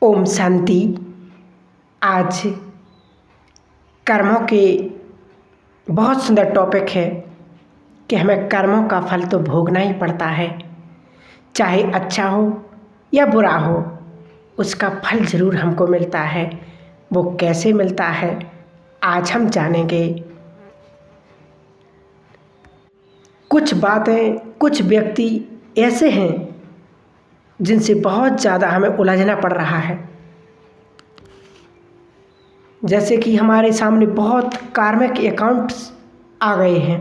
ओम शांति। आज कर्मों के बहुत सुंदर टॉपिक है कि हमें कर्मों का फल तो भोगना ही पड़ता है, चाहे अच्छा हो या बुरा हो, उसका फल ज़रूर हमको मिलता है। वो कैसे मिलता है आज हम जानेंगे। कुछ बातें, कुछ व्यक्ति ऐसे हैं जिनसे बहुत ज़्यादा हमें उलझना पड़ रहा है। जैसे कि हमारे सामने बहुत कार्मिक अकाउंट्स आ गए हैं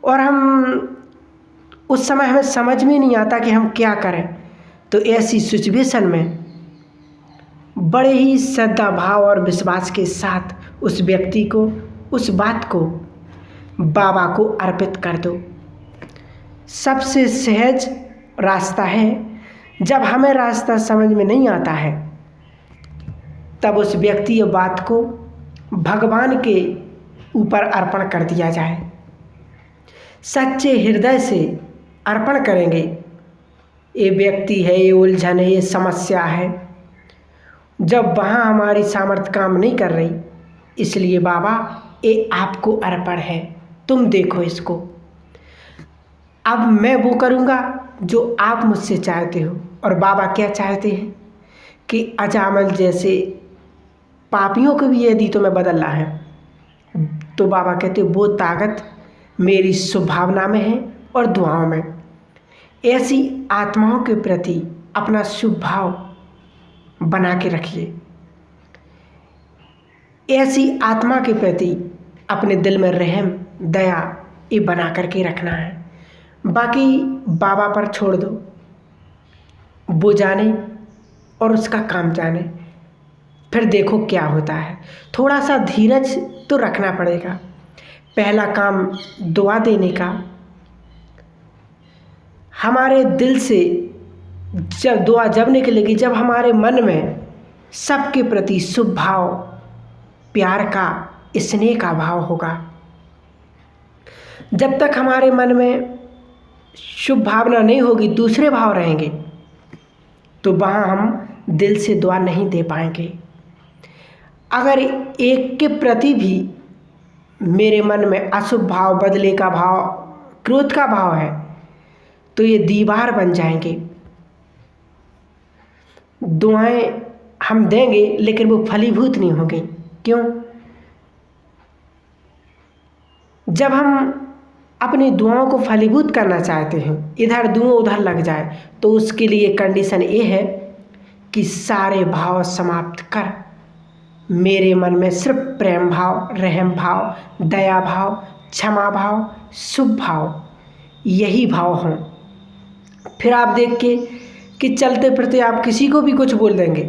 और हम उस समय हमें समझ में नहीं आता कि हम क्या करें। तो ऐसी सिचुएशन में बड़े ही श्रद्धा भाव और विश्वास के साथ उस व्यक्ति को, उस बात को बाबा को अर्पित कर दो। सबसे सहज रास्ता है। जब हमें रास्ता समझ में नहीं आता है तब उस व्यक्ति या बात को भगवान के ऊपर अर्पण कर दिया जाए। सच्चे हृदय से अर्पण करेंगे। ये व्यक्ति है, ये उलझन है, ये समस्या है, जब वहाँ हमारी सामर्थ्य काम नहीं कर रही, इसलिए बाबा ये आपको अर्पण है, तुम देखो इसको। अब मैं वो करूँगा जो आप मुझसे चाहते हो। और बाबा क्या चाहते हैं कि अजामल जैसे पापियों को भी यदि तुम्हें बदलना है तो बाबा कहते वो ताकत मेरी शुभभावना में है और दुआओं में। ऐसी आत्माओं के प्रति अपना शुभ भाव बना के रखिए। ऐसी आत्मा के प्रति अपने दिल में रहम, दया ये बना करके रखना है। बाकी बाबा पर छोड़ दो, वो जाने और उसका काम जाने, फिर देखो क्या होता है। थोड़ा सा धीरज तो रखना पड़ेगा। पहला काम दुआ देने का। हमारे दिल से जब दुआ जब निकलेगी, जब हमारे मन में सबके प्रति शुभ भाव, प्यार का, स्नेह का भाव होगा। जब तक हमारे मन में शुभ भावना नहीं होगी, दूसरे भाव रहेंगे, तो वहाँ हम दिल से दुआ नहीं दे पाएंगे। अगर एक के प्रति भी मेरे मन में अशुभ भाव, बदले का भाव, क्रोध का भाव है, तो ये दीवार बन जाएंगे। दुआएं हम देंगे लेकिन वो फलीभूत नहीं होंगी। क्यों? जब हम अपनी दुआओं को फलीभूत करना चाहते हैं, इधर दुआ उधर लग जाए, तो उसके लिए कंडीशन ये है कि सारे भाव समाप्त कर मेरे मन में सिर्फ प्रेम भाव, रहम भाव, दया भाव, क्षमा भाव, शुभ भाव, यही भाव हों। फिर आप देख के कि चलते फिरते आप किसी को भी कुछ बोल देंगे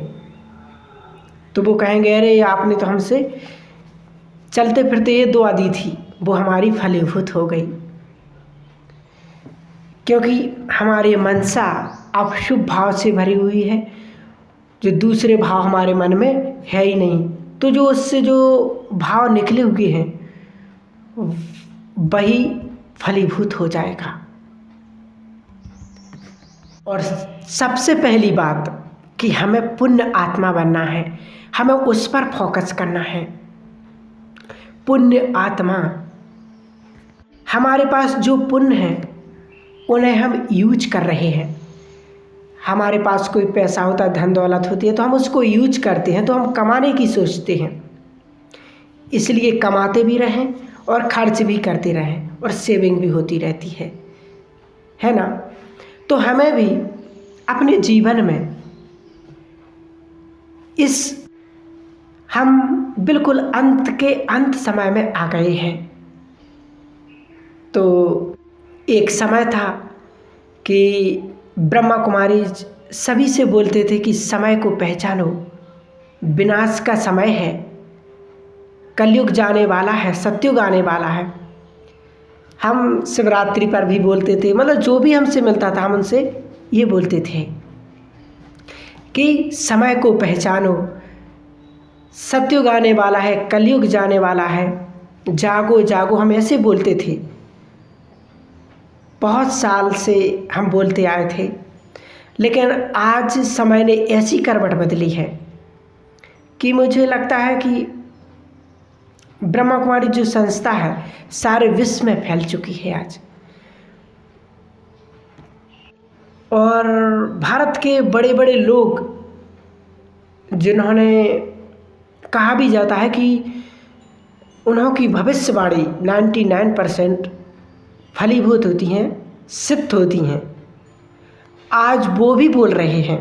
तो वो कहेंगे अरे आपने तो हमसे चलते फिरते ये दुआ दी थी, वो हमारी फलीभूत हो गई। क्योंकि हमारी मनसा अब शुभ भाव से भरी हुई है, जो दूसरे भाव हमारे मन में है ही नहीं। तो जो उससे जो भाव निकले हुए हैं वही फलीभूत हो जाएगा। और सबसे पहली बात कि हमें पुण्य आत्मा बनना है, हमें उस पर फोकस करना है। पुण्य आत्मा, हमारे पास जो पुण्य है उन्हें हम यूज कर रहे हैं। हमारे पास कोई पैसा होता है, धन दौलत होती है, तो हम उसको यूज करते हैं, तो हम कमाने की सोचते हैं। इसलिए कमाते भी रहें और खर्च भी करते रहें और सेविंग भी होती रहती है ना। तो हमें भी अपने जीवन में हम बिल्कुल अंत समय में आ गए हैं। तो एक समय था कि ब्रह्मा कुमारी सभी से बोलते थे कि समय को पहचानो, विनाश का समय है, कलयुग जाने वाला है, सतयुग आने वाला है। हम शिवरात्रि पर भी बोलते थे, मतलब जो भी हमसे मिलता था हम उनसे ये बोलते थे कि समय को पहचानो, सतयुग आने वाला है, कलयुग जाने वाला है, जागो जागो, हम ऐसे बोलते थे। बहुत साल से हम बोलते आए थे, लेकिन आज समय ने ऐसी करवट बदली है कि मुझे लगता है कि ब्रह्मा कुमारी जो संस्था है सारे विश्व में फैल चुकी है आज। और भारत के बड़े बड़े लोग जिन्होंने कहा भी जाता है कि उन्हों की भविष्यवाणी 99% फलीभूत होती हैं, सिद्ध होती हैं, आज वो भी बोल रहे हैं,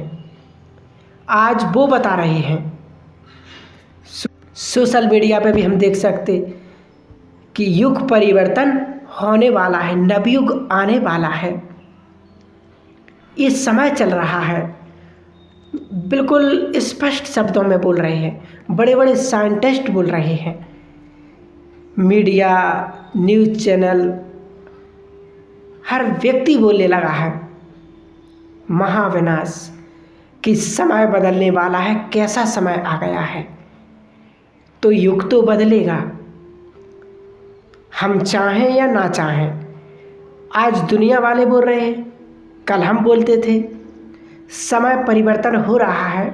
आज वो बता रहे हैं। सोशल मीडिया पे भी हम देख सकते कि युग परिवर्तन होने वाला है, नवयुग आने वाला है, ये समय चल रहा है। बिल्कुल स्पष्ट शब्दों में बोल रहे हैं, बड़े बड़े साइंटिस्ट बोल रहे हैं, मीडिया, न्यूज़ चैनल, हर व्यक्ति बोलने लगा है महाविनाश कि समय बदलने वाला है, कैसा समय आ गया है। तो युग तो बदलेगा, हम चाहें या ना चाहें। आज दुनिया वाले बोल रहे हैं, कल हम बोलते थे। समय परिवर्तन हो रहा है,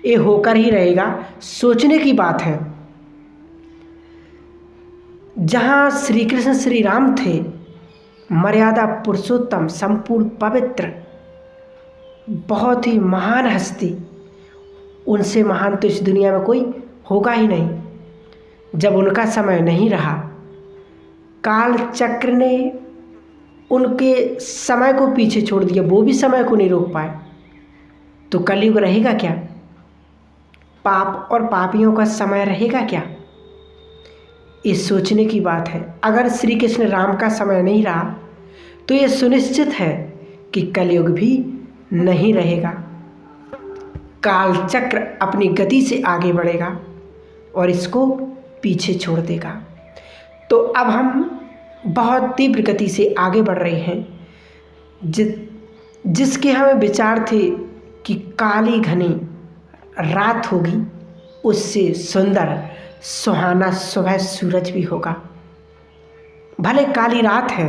ये होकर ही रहेगा, सोचने की बात है। जहाँ श्री कृष्ण श्री राम थे, मर्यादा पुरुषोत्तम, संपूर्ण पवित्र, बहुत ही महान हस्ती, उनसे महान तो इस दुनिया में कोई होगा ही नहीं। जब उनका समय नहीं रहा, काल चक्र ने उनके समय को पीछे छोड़ दिया, वो भी समय को नहीं रोक पाए, तो कलयुग रहेगा क्या? पाप और पापियों का समय रहेगा क्या? इस सोचने की बात है। अगर श्री कृष्ण राम का समय नहीं रहा तो ये सुनिश्चित है कि कलयुग भी नहीं रहेगा। काल चक्र अपनी गति से आगे बढ़ेगा और इसको पीछे छोड़ देगा। तो अब हम बहुत तीव्र गति से आगे बढ़ रहे हैं। जिसके हमें विचार थे कि काली घनी रात होगी, उससे सुंदर सुहाना सुबह सूरज भी होगा। भले काली रात है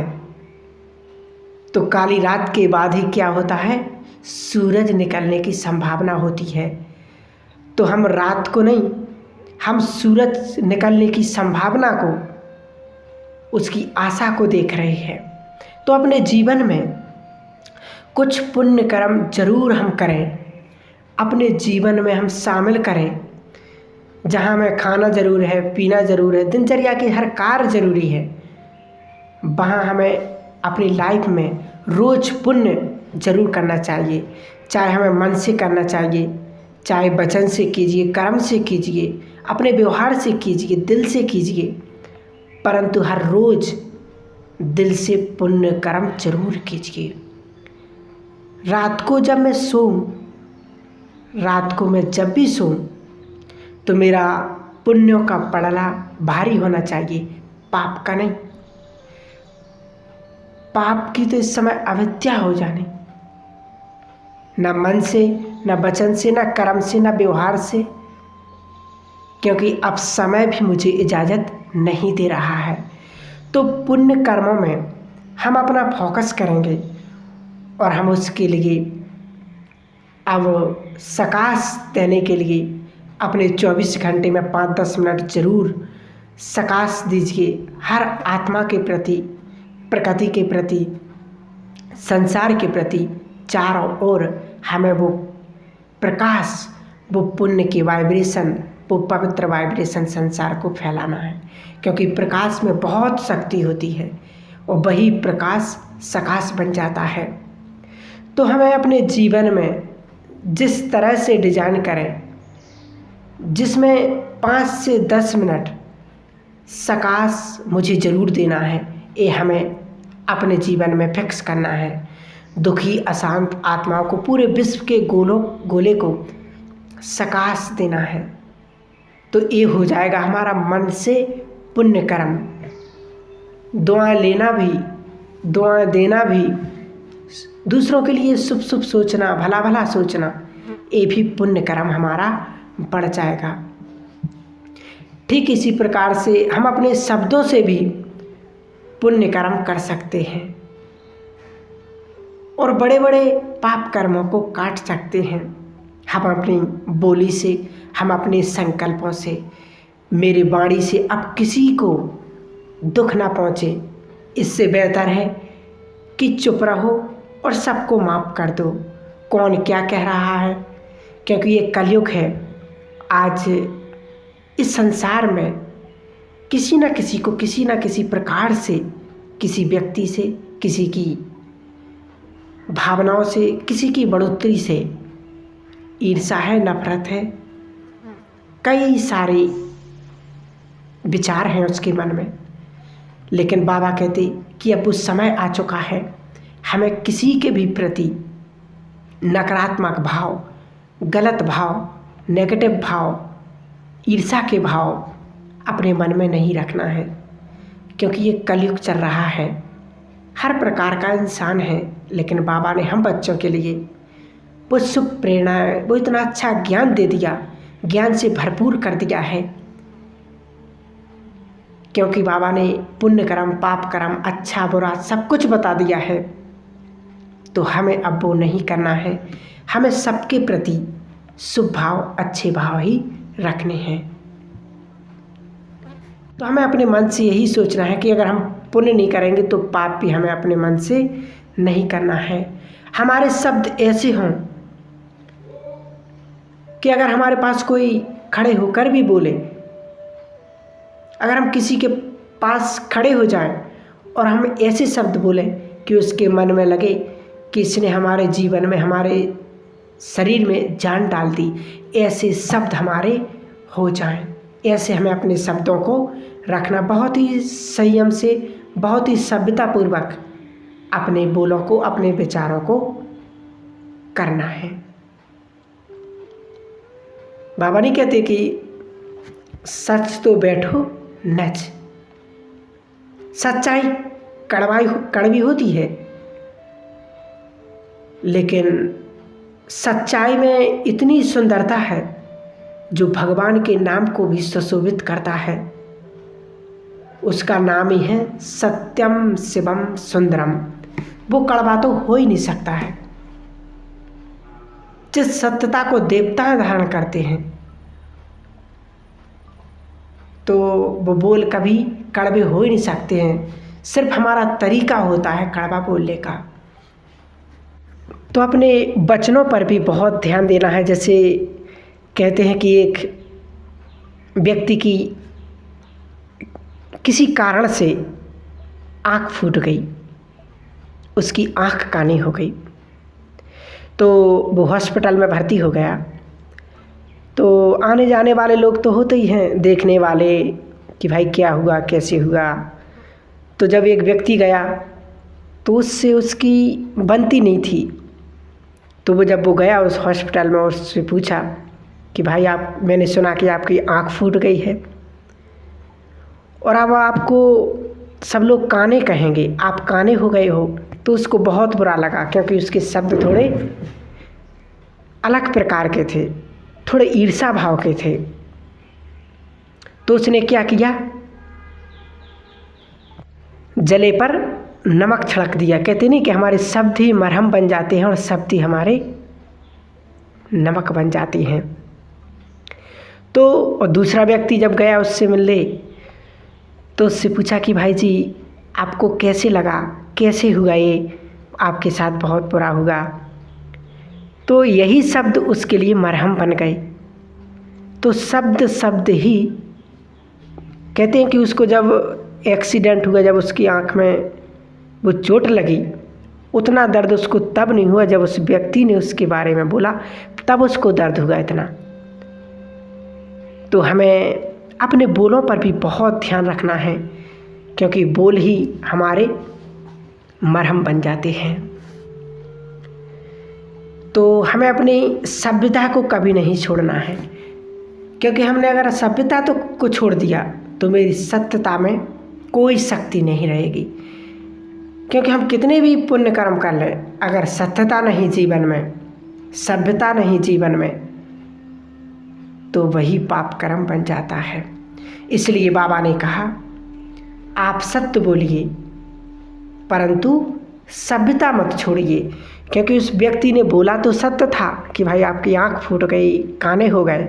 तो काली रात के बाद ही क्या होता है, सूरज निकलने की संभावना होती है। तो हम रात को नहीं, हम सूरज निकलने की संभावना को, उसकी आशा को देख रहे हैं। तो अपने जीवन में कुछ पुण्य कर्म जरूर हम करें, अपने जीवन में हम शामिल करें। जहाँ हमें खाना ज़रूर है, पीना ज़रूर है, दिनचर्या के हर कार्य ज़रूरी है, वहाँ हमें अपनी लाइफ में रोज़ पुण्य जरूर करना चाहिए। चाहे हमें मन से करना चाहिए, चाहे वचन से कीजिए, कर्म से कीजिए, अपने व्यवहार से कीजिए, दिल से कीजिए, परंतु हर रोज़ दिल से पुण्य कर्म जरूर कीजिए। रात को जब मैं सोऊं, रात को मैं जब भी सोऊं तो मेरा पुण्यों का पड़ला भारी होना चाहिए, पाप का नहीं। पाप की तो इस समय अविद्या हो जाने, न मन से, न वचन से, न कर्म से, न व्यवहार से, क्योंकि अब समय भी मुझे इजाज़त नहीं दे रहा है। तो पुण्य कर्मों में हम अपना फोकस करेंगे और हम उसके लिए अब सकाश देने के लिए अपने 24 घंटे में 5-10 मिनट जरूर सकाश दीजिए। हर आत्मा के प्रति, प्रकृति के प्रति, संसार के प्रति, चारों ओर हमें वो प्रकाश, वो पुण्य की वाइब्रेशन, वो पवित्र वाइब्रेशन संसार को फैलाना है। क्योंकि प्रकाश में बहुत शक्ति होती है और वही प्रकाश सकाश बन जाता है। तो हमें अपने जीवन में जिस तरह से डिजाइन करें, जिसमें 5 से 10 मिनट सकाश मुझे ज़रूर देना है, ये हमें अपने जीवन में फिक्स करना है। दुखी अशांत आत्माओं को, पूरे विश्व के गोले को सकाश देना है। तो ये हो जाएगा हमारा मन से पुण्य कर्म। दुआएं लेना भी, दुआएं देना भी, दूसरों के लिए शुभ शुभ सोचना, भला भला सोचना, ये भी पुण्य कर्म हमारा बढ़ जाएगा। ठीक इसी प्रकार से हम अपने शब्दों से भी पुण्य कर्म कर सकते हैं और बड़े बड़े पाप कर्मों को काट सकते हैं हम अपनी बोली से, हम अपने संकल्पों से, मेरी वाणी से अब किसी को दुख ना पहुँचे। इससे बेहतर है कि चुप रहो और सबको माफ़ कर दो। कौन क्या कह रहा है, क्योंकि ये कलयुग है। आज इस संसार में किसी न किसी को किसी न किसी प्रकार से, किसी व्यक्ति से, किसी की भावनाओं से, किसी की बढ़ोतरी से ईर्ष्या है, नफरत है, कई सारे विचार हैं उसके मन में। लेकिन बाबा कहते कि अब उस समय आ चुका है, हमें किसी के भी प्रति नकारात्मक भाव, गलत भाव, नेगेटिव भाव, ईर्ष्या के भाव अपने मन में नहीं रखना है, क्योंकि ये कलयुग चल रहा है। हर प्रकार का इंसान है, लेकिन बाबा ने हम बच्चों के लिए वो शुभ प्रेरणा, वो इतना अच्छा ज्ञान दे दिया, ज्ञान से भरपूर कर दिया है। क्योंकि बाबा ने पुण्य कर्म, पाप कर्म, अच्छा बुरा सब कुछ बता दिया है, तो हमें अब वो नहीं करना है। हमें सबके प्रति शुभ भाव, अच्छे भाव ही रखने हैं। तो हमें अपने मन से यही सोचना है कि अगर हम पुण्य नहीं करेंगे तो पाप भी हमें अपने मन से नहीं करना है। हमारे शब्द ऐसे हों कि अगर हमारे पास कोई खड़े होकर भी बोले, अगर हम किसी के पास खड़े हो जाएं और हम ऐसे शब्द बोलें कि उसके मन में लगे कि इसने हमारे जीवन में, हमारे शरीर में जान डाल दी, ऐसे शब्द हमारे हो जाएं। ऐसे हमें अपने शब्दों को रखना, बहुत ही संयम से, बहुत ही सभ्यतापूर्वक अपने बोलों को, अपने विचारों को करना है। बाबा नहीं कहते कि सच तो बैठो नच। सच्चाई कड़वी होती है, लेकिन सच्चाई में इतनी सुंदरता है जो भगवान के नाम को भी सुशोभित करता है। उसका नाम ही है सत्यम शिवम सुंदरम। वो कड़वा तो हो ही नहीं सकता है। जिस सत्यता को देवता धारण करते हैं, तो वो बोल कभी कड़वे हो ही नहीं सकते हैं। सिर्फ हमारा तरीका होता है कड़वा बोलने का। तो अपने वचनों पर भी बहुत ध्यान देना है। जैसे कहते हैं कि एक व्यक्ति की किसी कारण से आँख फूट गई, उसकी आँख कानी हो गई, तो वो हॉस्पिटल में भर्ती हो गया। तो आने जाने वाले लोग तो होते ही हैं देखने वाले कि भाई क्या हुआ, कैसे हुआ। तो जब एक व्यक्ति गया तो उससे उसकी बनती नहीं थी। तो वो गया उस हॉस्पिटल में, उससे पूछा कि भाई मैंने सुना कि आपकी आँख फूट गई है और अब आपको सब लोग काने कहेंगे, आप काने हो गए हो। तो उसको बहुत बुरा लगा, क्योंकि उसके शब्द थोड़े अलग प्रकार के थे, थोड़े ईर्ष्या भाव के थे। तो उसने क्या किया, जले पर नमक छिड़क दिया। कहते नहीं कि हमारे शब्द ही मरहम बन जाते हैं और शब्द ही हमारे नमक बन जाते हैं। तो और दूसरा व्यक्ति जब गया उससे मिलने, तो उससे पूछा कि भाई जी आपको कैसे लगा, कैसे हुआ, ये आपके साथ बहुत बुरा हुआ। तो यही शब्द उसके लिए मरहम बन गए। तो शब्द ही कहते हैं कि उसको जब एक्सीडेंट हुआ, जब उसकी आँख में वो चोट लगी, उतना दर्द उसको तब नहीं हुआ जब उस व्यक्ति ने उसके बारे में बोला, तब उसको दर्द हुआ इतना। तो हमें अपने बोलों पर भी बहुत ध्यान रखना है, क्योंकि बोल ही हमारे मरहम बन जाते हैं। तो हमें अपनी सभ्यता को कभी नहीं छोड़ना है, क्योंकि हमने अगर सभ्यता को छोड़ दिया तो मेरी सत्यता में कोई शक्ति नहीं रहेगी। क्योंकि हम कितने भी पुण्य कर्म कर लें, अगर सत्यता नहीं जीवन में, सभ्यता नहीं जीवन में, तो वही पाप कर्म बन जाता है। इसलिए बाबा ने कहा आप सत्य बोलिए, परंतु सभ्यता मत छोड़िए, क्योंकि उस व्यक्ति ने बोला तो सत्य था कि भाई आपकी आँख फूट गई, काने हो गए,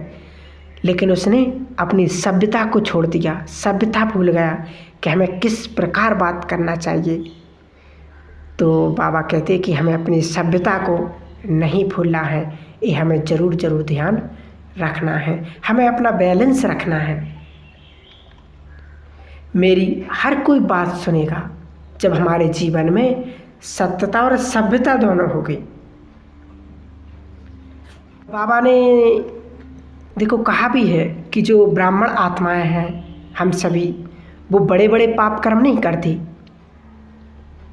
लेकिन उसने अपनी सभ्यता को छोड़ दिया, सभ्यता भूल गया कि हमें किस प्रकार बात करना चाहिए। तो बाबा कहते कि हमें अपनी सभ्यता को नहीं भूलना है, ये हमें ज़रूर ध्यान रखना है, हमें अपना बैलेंस रखना है। मेरी हर कोई बात सुनेगा जब हमारे जीवन में सत्यता और सभ्यता दोनों हो गई। बाबा ने देखो कहा भी है कि जो ब्राह्मण आत्माएं हैं, हम सभी, वो बड़े बड़े पाप कर्म नहीं करती,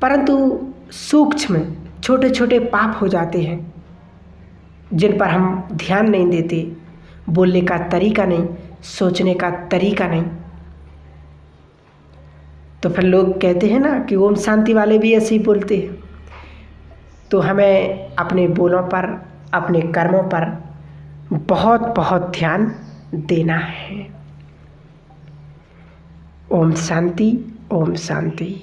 परंतु सूक्ष्म छोटे छोटे पाप हो जाते हैं जिन पर हम ध्यान नहीं देते, बोलने का तरीका नहीं, सोचने का तरीका नहीं। तो फिर लोग कहते हैं ना कि ओम शांति वाले भी ऐसे ही बोलते हैं। तो हमें अपने बोलों पर, अपने कर्मों पर बहुत बहुत ध्यान देना है। ओम शांति, ओम शांति।